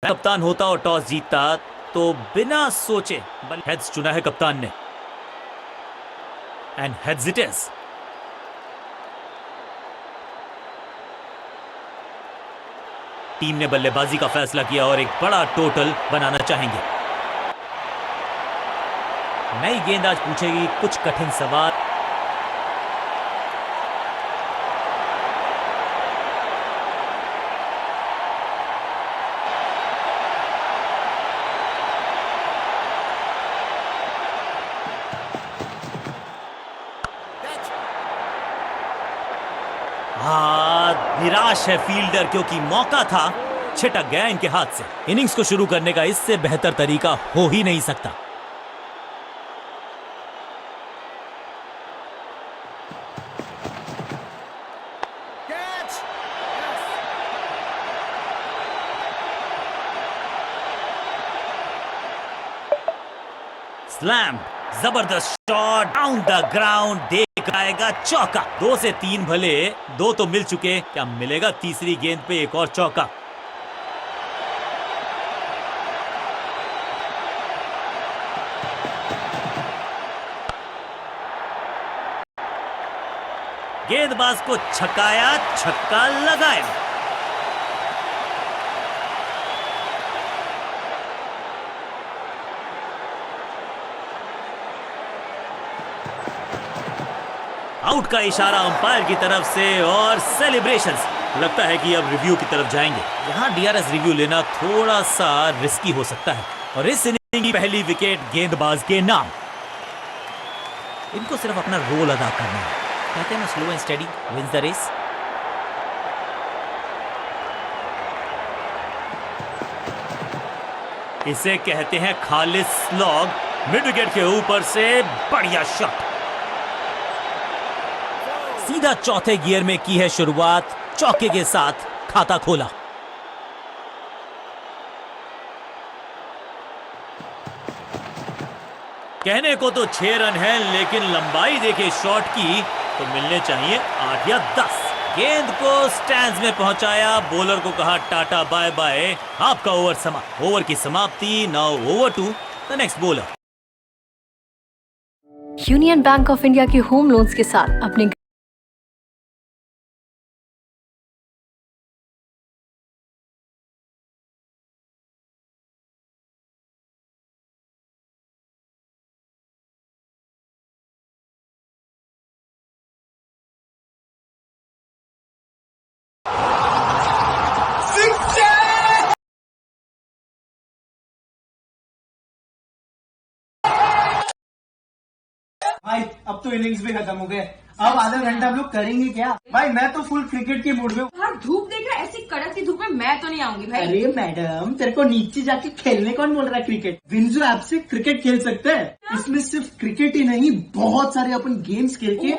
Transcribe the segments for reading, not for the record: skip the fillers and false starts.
कप्तान होता और टॉस जीतता तो बिना सोचे हेड्स चुना है कप्तान ने, and heads it is. Team ने बल्लेबाजी का फैसला किया और एक बड़ा टोटल बनाना चाहेंगे। नई गेंद आज पूछेगी कुछ कठिन सवाल। निराश है फील्डर क्योंकि मौका था, छिटक गया इनके हाथ से। इनिंग्स को शुरू करने का इससे बेहतर तरीका हो ही नहीं सकता। स्लैम, जबरदस्त शॉट डाउन द ग्राउंड, देख आएगा चौका। 2 से 3 भले, 2 तो मिल चुके, क्या मिलेगा तीसरी गेंद पे एक और चौका। गेंदबाज को छकाया, छक्का लगाया। आउट का इशारा अंपायर की तरफ से और सेलिब्रेशंस। लगता है कि अब रिव्यू की तरफ जाएंगे। यहाँ डीआरएस रिव्यू लेना थोड़ा सा रिस्की हो सकता है और इस इनिंग की पहली विकेट गेंदबाज के नाम। इनको सिर्फ अपना रोल अदा करना है। कहते हैं ना, slow and steady wins the race. इसे कहते हैं खालिस स्लॉग। मिड विकेट के ऊपर से बढ़िया शॉट। सीधा चौथे गियर में की है शुरुआत, चौके के साथ खाता खोला। कहने को तो 6 रन है, लेकिन लंबाई देखे शॉट की तो मिलने चाहिए 8 या 10। गेंद को स्टैंड्स में पहुंचाया, बॉलर को कहा टाटा बाय बाय, आपका ओवर समाप्त। ओवर की समाप्ति। Now over to the next bowler. Union Bank of India के होम लोन्स के साथ अपने भाई अब तो इनिंग्स भी खत्म हो गए। अब आधा घंटा हम लोग करेंगे क्या? भाई मैं तो फुल क्रिकेट के मूड में हूँ। हाँ, धूप देख रहा है, ऐसी कड़क सी धूप में मैं तो नहीं आऊंगी भाई। अरे मैडम, तेरे को नीचे जाके खेलने कौन बोल रहा है? क्रिकेट विंजो ऐप से क्रिकेट खेल सकते हैं। इसमें सिर्फ क्रिकेट ही नहीं, बहुत सारे अपन गेम्स खेल के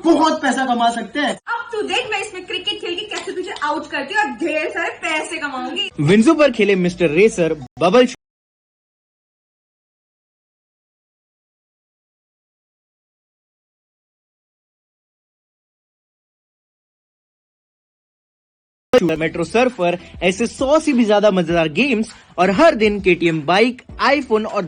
बहुत पैसा कमा सकते हैं। अब तू देख, मैं इसमें क्रिकेट खेल के कैसे तुझे आउट करती हूँ और ढेर सारे पैसे कमाऊंगी। विंजो पर खेले mister racer bubble metro surfer, ऐसे 100 से भी ज्यादा मजेदार गेम्स और हर दिन केटीएम बाइक, आईफोन और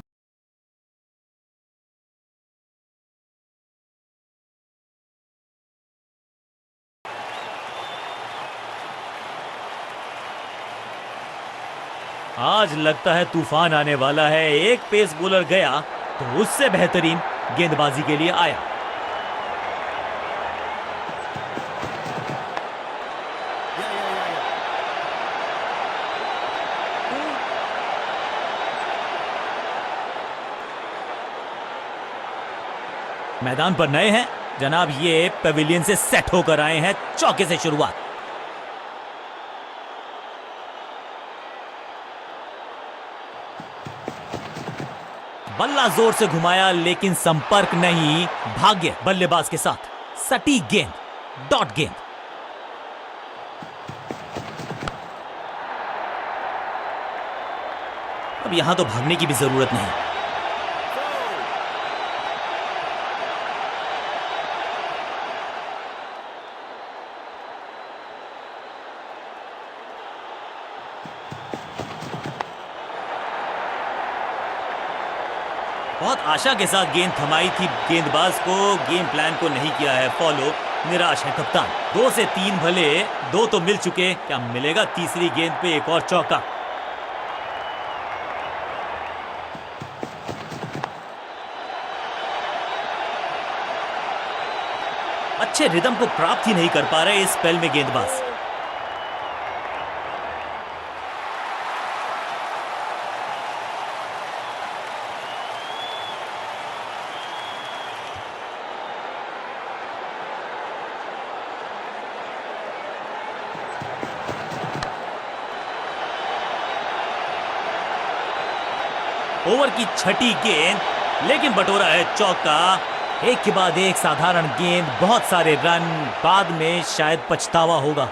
आज लगता है तूफान आने वाला है। एक पेस बॉलर गया तो उससे बेहतरीन गेंदबाजी के लिए आया। मैदान पर नए हैं जनाब, ये पेविलियन से सेट होकर आए हैं। चौके से शुरुआत। बल्ला जोर से घुमाया लेकिन संपर्क नहीं। भाग्य बल्लेबाज के साथ। सटीक गेंद, डॉट गेंद। अब यहां तो भागने की भी जरूरत नहीं। बहुत आशा के साथ गेंद थमाई थी गेंदबाज को, गेम प्लान को नहीं किया है फॉलो, निराश है कप्तान। 2 से 3 भले, 2 तो मिल चुके, क्या मिलेगा तीसरी गेंद पे एक और चौका? अच्छे रिदम को प्राप्त ही नहीं कर पा रहे इस स्पेल में गेंदबाज। ओवर की छठी गेंद, लेकिन बटोरा है चौका। एक के बाद एक साधारण गेंद, बहुत सारे रन, बाद में शायद पछतावा होगा।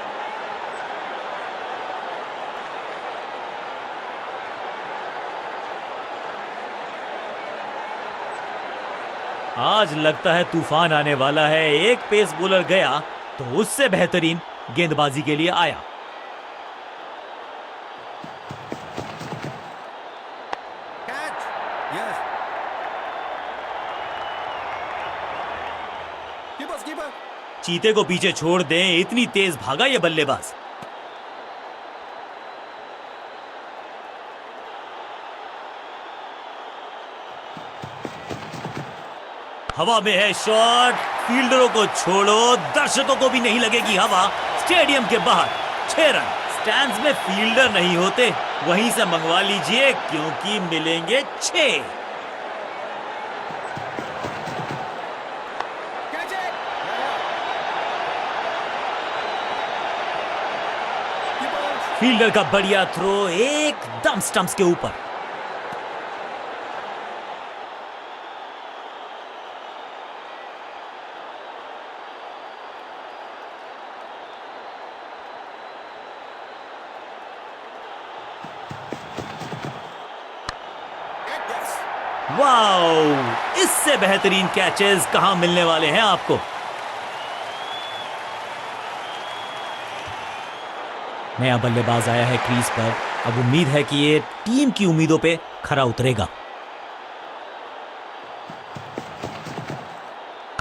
आज लगता है तूफान आने वाला है। एक पेस बॉलर गया तो उससे बेहतरीन गेंदबाजी के लिए आया। चीते को पीछे छोड़ दें, इतनी तेज भागा ये बल्लेबाज। हवा में है शॉट, फील्डरों को छोड़ो, दर्शकों को भी नहीं लगेगी हवा। स्टेडियम के बाहर 6 रन। स्टैंड्स में फील्डर नहीं होते, वहीं से मंगवा लीजिए क्योंकि मिलेंगे 6। फील्डर का बढ़िया थ्रो, एकदम स्टंप्स के ऊपर। वाओ, इससे बेहतरीन कैचेस कहां मिलने वाले हैं आपको। नया बल्लेबाज आया है क्रीज पर, अब उम्मीद है कि ये टीम की उम्मीदों पे खरा उतरेगा।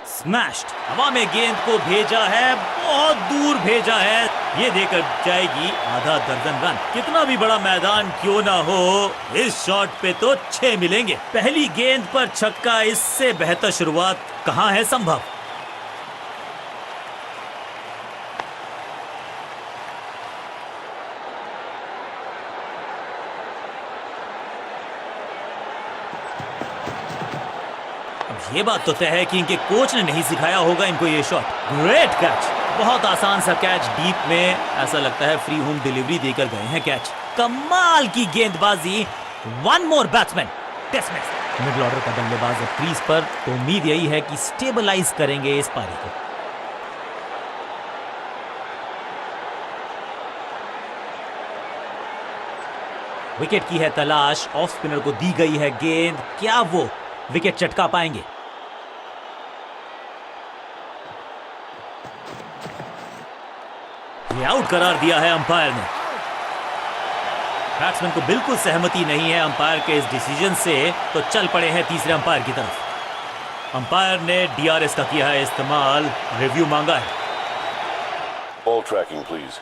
स्मैश्ड, हवा में गेंद को भेजा है, बहुत दूर भेजा है, ये देकर जाएगी आधा दर्जन रन। कितना भी बड़ा मैदान क्यों ना हो, इस शॉट पे तो 6 मिलेंगे। पहली गेंद पर छक्का, इससे बेहतर शुरुआत कहां है संभव। ये बात तो तय है कि इनके कोच ने नहीं सिखाया होगा इनको ये शॉट। ग्रेट कैच, बहुत आसान सा कैच, डीप में, ऐसा लगता है फ्री होम डिलीवरी देकर गए हैं कैच। कमाल की गेंदबाजी। 1 मोर बैट्समैन डिसमिस। मिडिल ऑर्डर का बल्लेबाज अब क्रीज पर, तो उम्मीद यही है कि स्टेबलाइज करेंगे इस पारी को। विकेट की है तलाश, ऑफ स्पिनर को दी गई है गेंद, क्या वो विकेट चटका पाएंगे? ये आउट करार दिया है अंपायर ने। बैट्समैन को बिल्कुल सहमति नहीं है अंपायर के इस डिसीजन से, तो चल पड़े हैं तीसरे अंपायर की तरफ। अंपायर ने डीआरएस का किया है इस्तेमाल, रिव्यू मांगा है। Ball tracking, please.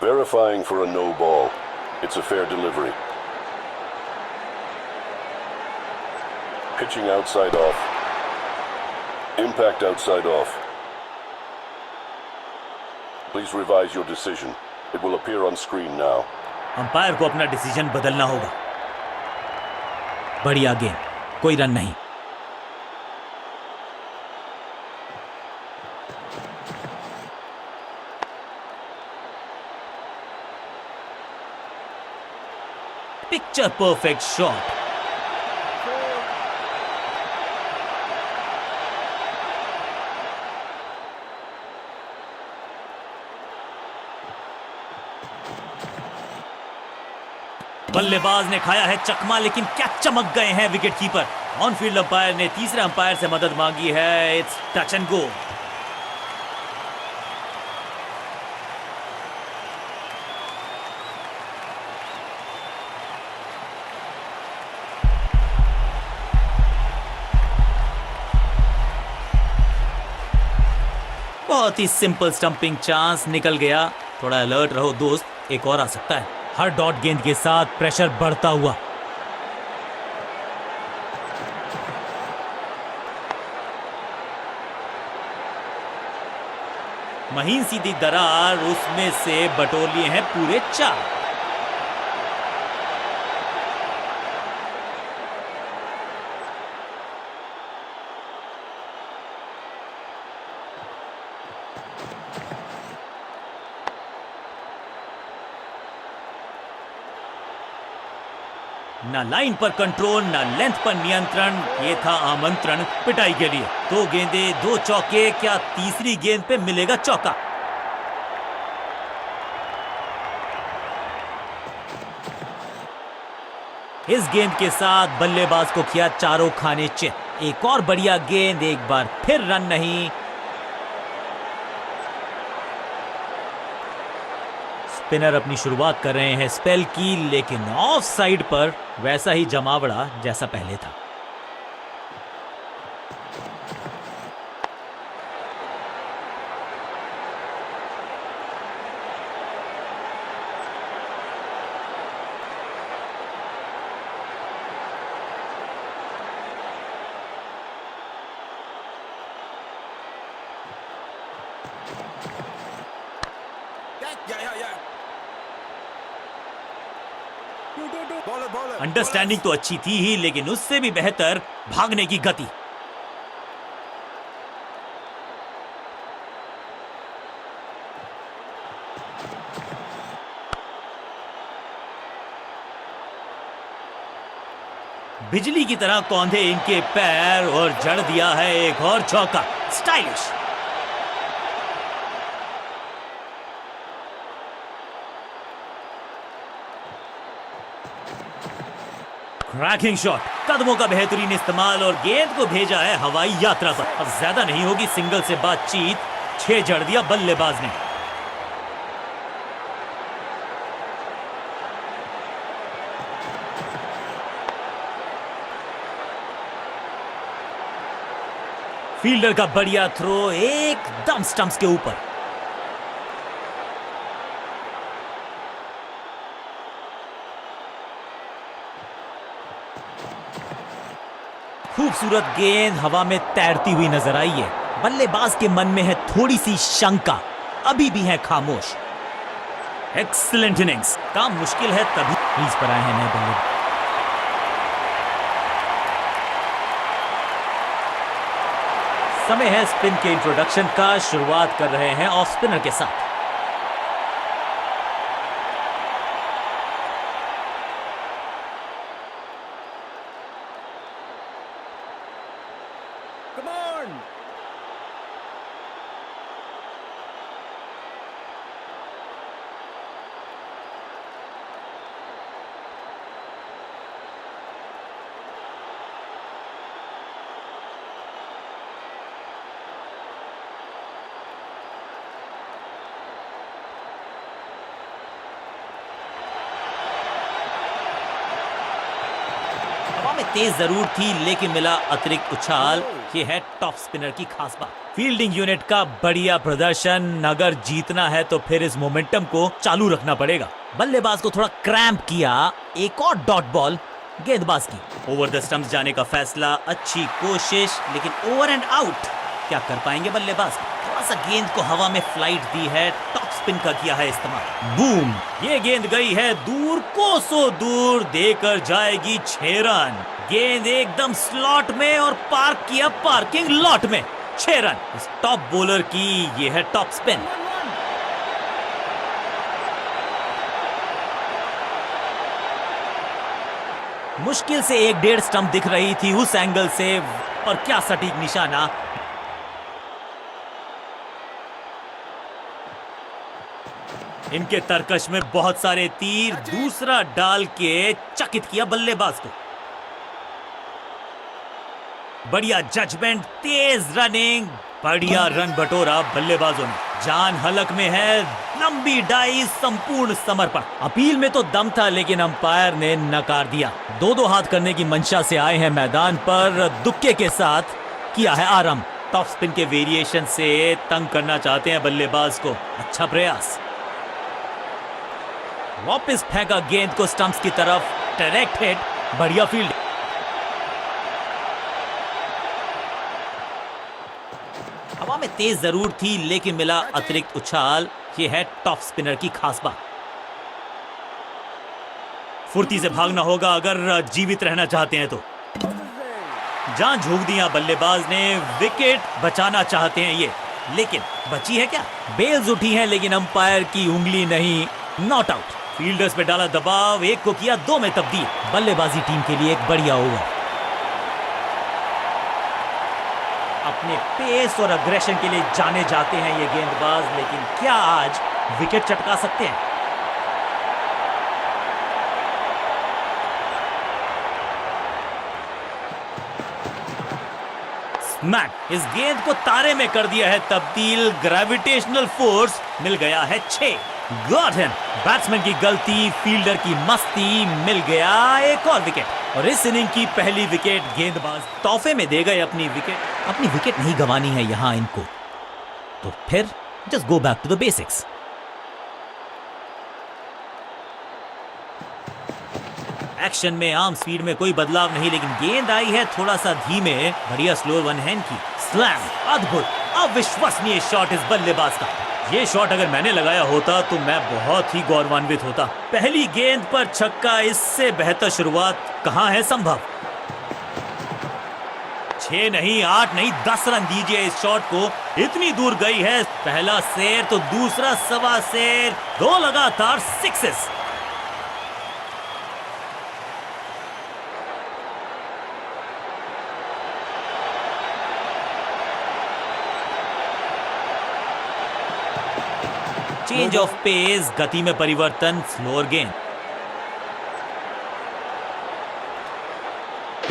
Verifying for a no ball. It's a fair delivery. Pitching outside off. Impact outside off. Please revise your decision. It will appear on screen now. Umpire को अपना decision बदलना होगा। बढ़िया game, कोई run नहीं। Picture perfect shot. बल्लेबाज ने खाया है चकमा, लेकिन क्या चमक गए हैं wicket keeper. On field umpire ने तीसरे अंपायर से मदद मांगी है। It's touch and go. बहुत ही सिंपल स्टंपिंग चांस निकल गया। थोड़ा अलर्ट रहो दोस्त, एक और आ सकता है। हर डॉट गेंद के साथ प्रेशर बढ़ता हुआ। महीन सीधी दरार, उसमें से बटोर लिए हैं पूरे 4। ना लाइन पर कंट्रोल, ना लेंथ पर नियंत्रण। ये था आमंत्रण पिटाई के लिए। 2 गेंदे 2 चौके, क्या तीसरी गेंद पे मिलेगा चौका? इस गेंद के साथ बल्लेबाज को किया चारों खाने चित। एक और बढ़िया गेंद, एक बार फिर रन नहीं। स्पिनर अपनी शुरुआत कर रहे हैं स्पेल की, लेकिन ऑफ साइड पर वैसा ही जमावड़ा जैसा पहले था। अंडरस्टैंडिंग तो अच्छी थी ही, लेकिन उससे भी बेहतर भागने की गति। बिजली की तरह कौंधे इनके पैर और जड़ दिया है एक और चौका। स्टाइलिश। क्रैकिंग शॉट, कदमों का बेहतरीन इस्तेमाल और गेंद को भेजा है हवाई यात्रा पर। अब ज्यादा नहीं होगी सिंगल से बातचीत, 6 जड़ दिया बल्लेबाज ने। फील्डर का बढ़िया थ्रो एकदम स्टंप्स के ऊपर। खूबसूरत गेंद हवा में तैरती हुई नजर आई है। बल्लेबाज के मन में है थोड़ी सी शंका, अभी भी है खामोश। Excellent innings. काम मुश्किल है तभी क्रीज पर आए हैं नए बल्लेबाज। समय है स्पिन के इंट्रोडक्शन का। शुरुआत कर रहे हैं ऑफ स्पिनर के साथ। तेज जरूर थी, लेकिन मिला अतिरिक्त उछाल। ये है टॉप स्पिनर की खास बात। फील्डिंग यूनिट का बढ़िया प्रदर्शन। अगर जीतना है तो फिर इस मोमेंटम को चालू रखना पड़ेगा। बल्लेबाज को थोड़ा क्रैम्प किया। एक और डॉट बॉल गेंदबाज की। ओवर द स्टंप्स जाने का फैसला, अच्छी कोशिश, लेकिन ओवर एंड आउट। क्या कर पाएंगे बल्लेबाज? थोड़ा सा गेंद को हवा में फ्लाइट दी है, टॉप स्पिन का किया है इस्तेमाल। बूम, ये गेंद गई है दूर, कोसों दूर, देकर जाएगी 6 रन। गेंद एकदम स्लॉट में और पार्क किया पार्किंग लॉट में। 6 रन इस टॉप बॉलर की। ये है टॉप स्पिन। मुश्किल से 1-1.5 स्टंप दिख रही थी उस एंगल से, और क्या सटीक निशाना। इनके तरकश में बहुत सारे तीर, दूसरा डाल के चकित किया बल्लेबाज को। बढ़िया जजमेंट, तेज रनिंग, बढ़िया रन बटोरा बल्लेबाजों ने। जान हलक में है, लंबी डाई, संपूर्ण समर्पण। अपील में तो दम था, लेकिन अंपायर ने नकार दिया। 2-2 हाथ करने की मंशा से आए हैं मैदान पर। दुक्के के साथ किया है आरंभ। टॉप स्पिन के वेरिएशन से तंग करना चाहते हैं बल्लेबाज को। अच्छा प्रयास। वापस फेंका गेंद को स्टंप्स की तरफ, डायरेक्ट हिट, बढ़िया फील्ड। हवा में तेज जरूर थी लेकिन मिला अतिरिक्त उछाल। ये है टॉप स्पिनर की खास बात। फुर्ती से भागना होगा अगर जीवित रहना चाहते हैं तो। जान झोंक दिया बल्लेबाज ने, विकेट बचाना चाहते हैं ये, लेकिन बची है क्या? बेल्स उठी हैं लेकिन अंपायर की उंगली नहीं, नॉट आउट। फील्डर्स पे डाला दबाव, एक को किया 2 में तब्दील। बल्लेबाजी टीम के लिए एक बढ़िया ओवर। अपने पेस और अग्रेशन के लिए जाने जाते हैं ये गेंदबाज, लेकिन क्या आज विकेट चटका सकते हैं? स्मैक, इस गेंद को तारे में कर दिया है तब्दील। ग्रेविटेशनल फोर्स मिल गया है 6। Got him. बैट्समैन की गलती, फील्डर की मस्ती, मिल गया एक और विकेट। और इस इनिंग की पहली विकेट गेंदबाज तोहफे में दे गए अपनी विकेट। अपनी विकेट नहीं गंवानी है यहां इनको, तो फिर just go back to the basics. Action में आर्म स्पीड में कोई बदलाव नहीं, लेकिन गेंद आई है थोड़ा सा धीमे। बढ़िया स्लो वन हैंड की स्लैम, अद्भुत अविश्वसनीय शॉट इस बल्लेबाज का। ये शॉट अगर मैंने लगाया होता तो मैं बहुत ही गौरवान्वित होता। पहली गेंद पर छक्का, इससे बेहतर शुरुआत कहां है संभव? 6 नहीं, 8 नहीं, 10 रन दीजिए इस शॉट को। इतनी दूर गई है। पहला शेर तो दूसरा सवा शेर, 2 लगातार सिक्सेस। चेंज ऑफ पेस, गति में परिवर्तन, स्लोअर गेंद।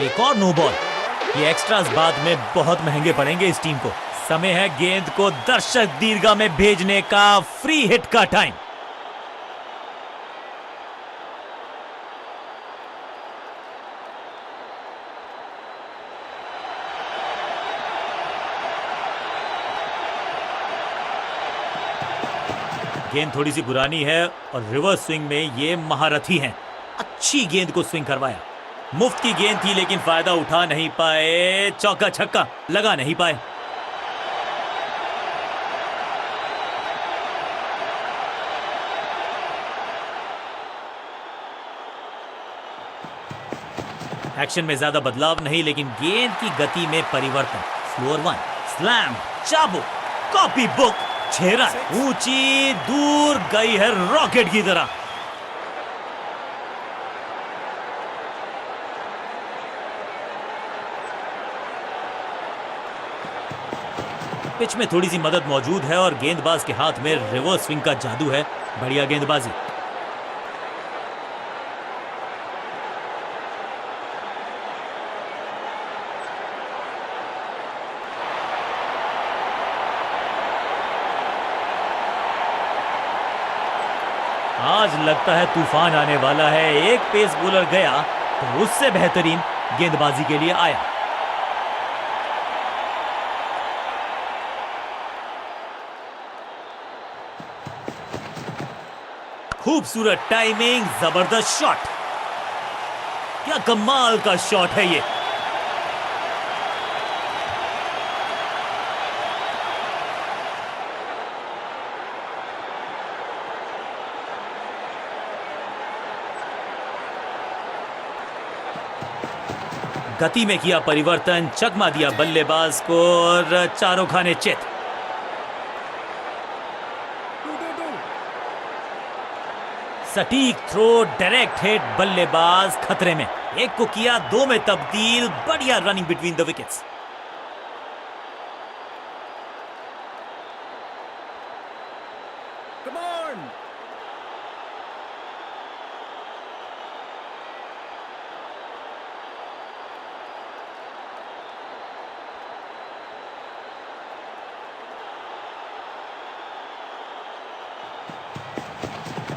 एक और नो बॉल। ये एक्स्ट्रास बाद में बहुत महंगे पड़ेंगे इस टीम को। समय है गेंद को दर्शक दीर्घा में भेजने का। फ्री हिट का टाइम। गेंद थोड़ी सी पुरानी है और रिवर्स स्विंग में ये महारथी हैं। अच्छी गेंद को स्विंग करवाया। मुफ्त की गेंद थी लेकिन फायदा उठा नहीं पाए। चौका छक्का लगा नहीं पाए। एक्शन में ज्यादा बदलाव नहीं, लेकिन गेंद की गति में परिवर्तन। स्लोअर वन, स्लैम, चाबुक, कॉपी बुक, 6 रन। ऊंची दूर गई है रॉकेट की तरह। पिच में थोड़ी सी मदद मौजूद है और गेंदबाज के हाथ में रिवर्स स्विंग का जादू है। बढ़िया गेंदबाजी। आज लगता है तूफान आने वाला है। एक पेस बॉलर गया तो उससे बेहतरीन गेंदबाजी के लिए आया। खूबसूरत टाइमिंग, जबरदस्त शॉट। क्या कमाल का शॉट है ये। गति में किया परिवर्तन, चकमा दिया बल्लेबाज को और चारों खाने चित। सटीक थ्रो, डायरेक्ट हिट, बल्लेबाज खतरे में। एक को किया 2 में तब्दील। बढ़िया रनिंग बिटवीन द विकेट्स।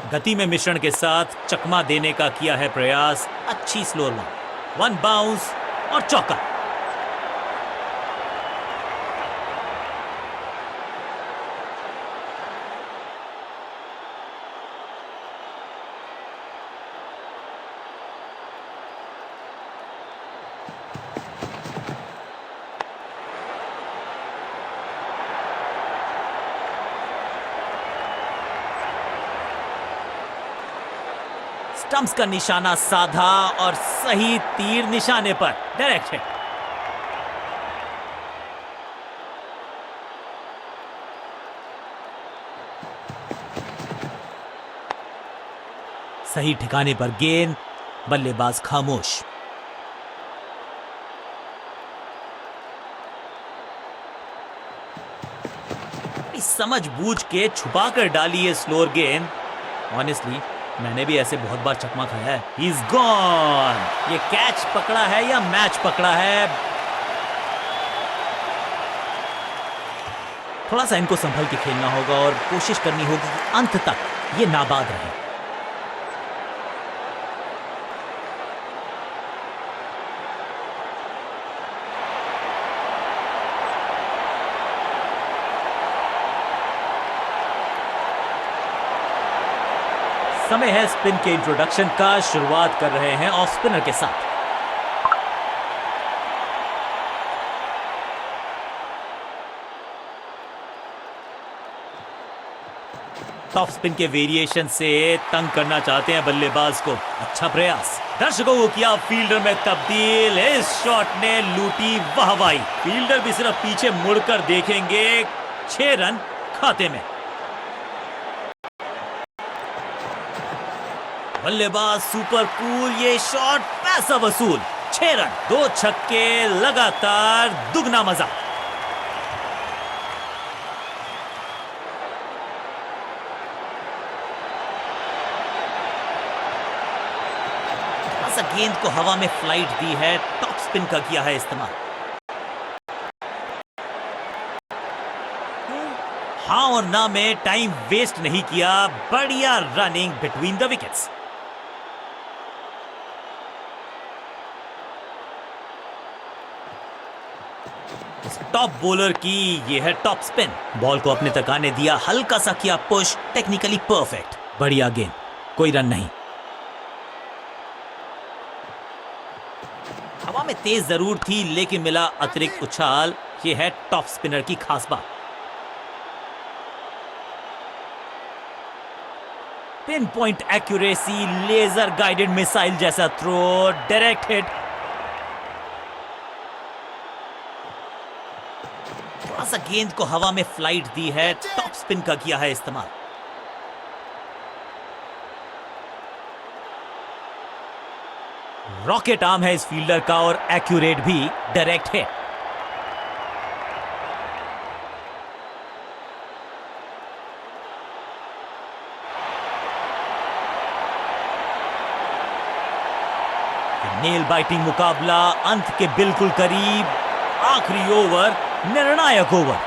गति में मिश्रण के साथ चकमा देने का किया है प्रयास। अच्छी स्लोअर वन बाउंस और चौका। स्टंप्स का निशाना साधा और सही तीर निशाने पर, डायरेक्ट हिट। सही ठिकाने पर गेंद, बल्लेबाज खामोश। समझ बूझ के छुपा कर डाली है स्लोअर गेंद। ऑनेस्टली मैंने भी ऐसे बहुत बार चकमा खाया है। He is gone. ये कैच पकड़ा है या मैच पकड़ा है? थोड़ा सा इनको संभल के खेलना होगा और कोशिश करनी होगी कि अंत तक ये नाबाद रहे। समय है स्पिन के इंट्रोडक्शन का। शुरुआत कर रहे हैं ऑफ स्पिनर के साथ। टॉप स्पिन के वेरिएशन से तंग करना चाहते हैं बल्लेबाज को। अच्छा प्रयास। दर्शकों को किया फील्डर में तब्दील। इस शॉट ने लूटी वाहवाही। फील्डर भी सिर्फ पीछे मुड़कर देखेंगे। 6 रन खाते में। बल्लेबाज सुपर कूल। ये शॉट पैसा वसूल। 6 रन, 2 छक्के लगातार, दुगना मजा। ऐसा गेंद को हवा में फ्लाइट दी है। टॉप स्पिन का किया है इस्तेमाल। हाँ और ना में टाइम वेस्ट नहीं किया। बढ़िया running between the wickets. Top bowler की ये है टॉप स्पिन। बॉल को अपने तक आने दिया, हल्का सा किया पुश, टेक्निकली परफेक्ट। बढ़िया गेंद, कोई रन नहीं। हवा में तेज जरूर थी लेकिन मिला अतिरिक्त उछाल। ये है टॉप स्पिनर की खास बात। Pin point accuracy, laser guided missile जैसा थ्रो, डायरेक्ट हिट। सा गेंद को हवा में फ्लाइट दी है। टॉप स्पिन का किया है इस्तेमाल। रॉकेट आर्म है इस फील्डर का और एक्यूरेट भी, डायरेक्ट हिट। नेल बाइटिंग मुकाबला अंत के बिल्कुल करीब। आखिरी ओवर, निर्णायक ओवर।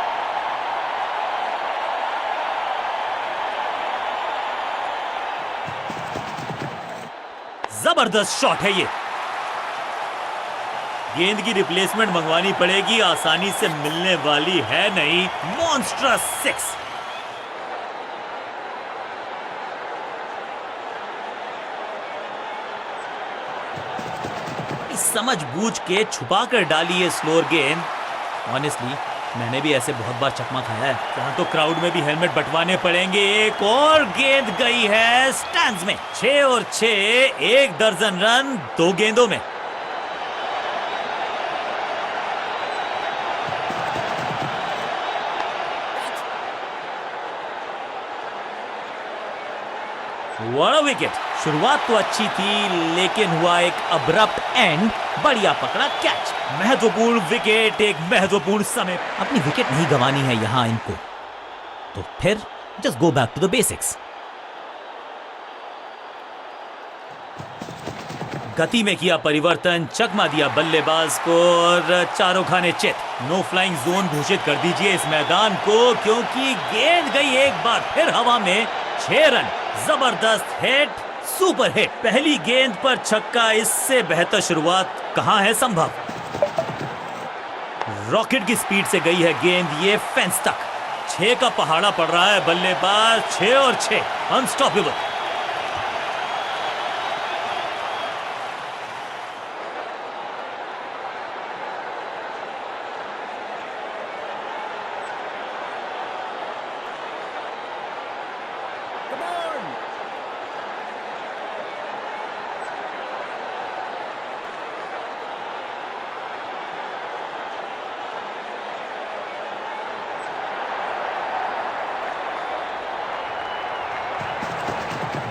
जबरदस्त शॉट है ये। गेंद की रिप्लेसमेंट मंगवानी पड़ेगी, आसानी से मिलने वाली है नहीं। मॉन्स्ट्रस 6। समझ बूझ के छुपा कर डाली है स्लोअर गेंद। ऑनेस्टली मैंने भी ऐसे बहुत बार चकमा खाया है। यहाँ तो क्राउड में भी हेलमेट बंटवाने पड़ेंगे। एक और गेंद गई है स्टैंड्स में। 6 और 6, 1 दर्जन रन 2 गेंदों में। What a wicket. शुरुआत तो अच्छी थी लेकिन हुआ एक अब्रप्ट एंड। बढ़िया पकड़ा कैच। महत्वपूर्ण विकेट एक महत्वपूर्ण समय। अपनी विकेट नहीं गंवानी है यहां इनको, तो फिर just go back to the basics. गति में किया परिवर्तन, चकमा दिया बल्लेबाज को और चारों खाने चित। नो फ्लाइंग जोन घोषित कर दीजिए इस मैदान को, क्योंकि गेंद गई एक बार फिर हवा में। 6 रन, जबरदस्त हिट, सुपर हिट। पहली गेंद पर छक्का, इससे बेहतर शुरुआत कहां है संभव। रॉकेट की स्पीड से गई है गेंद ये फेंस तक। 6 का पहाड़ा पड़ रहा है बल्लेबाज। 6 और 6, अनस्टॉपेबल।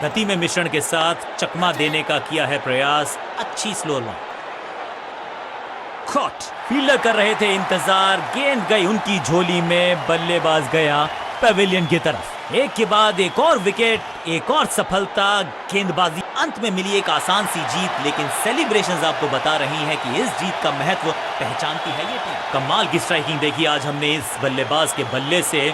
गति में मिश्रण के साथ चकमा देने का किया है प्रयास। अच्छी स्लो लॉन्ग। कॉट। फील्डर कर रहे थे इंतजार, गेंद गई उनकी झोली में, बल्लेबाज गया पवेलियन की तरफ। एक के बाद एक और विकेट, एक और सफलता, गेंदबाजी। अंत में मिली एक आसान सी जीत, लेकिन सेलिब्रेशंस आपको बता रही हैं कि इस जीत का महत्व पहचानती है ये टीम। कमाल की स्ट्राइकिंग देखी आज हमने इस बल्लेबाज के बल्ले से।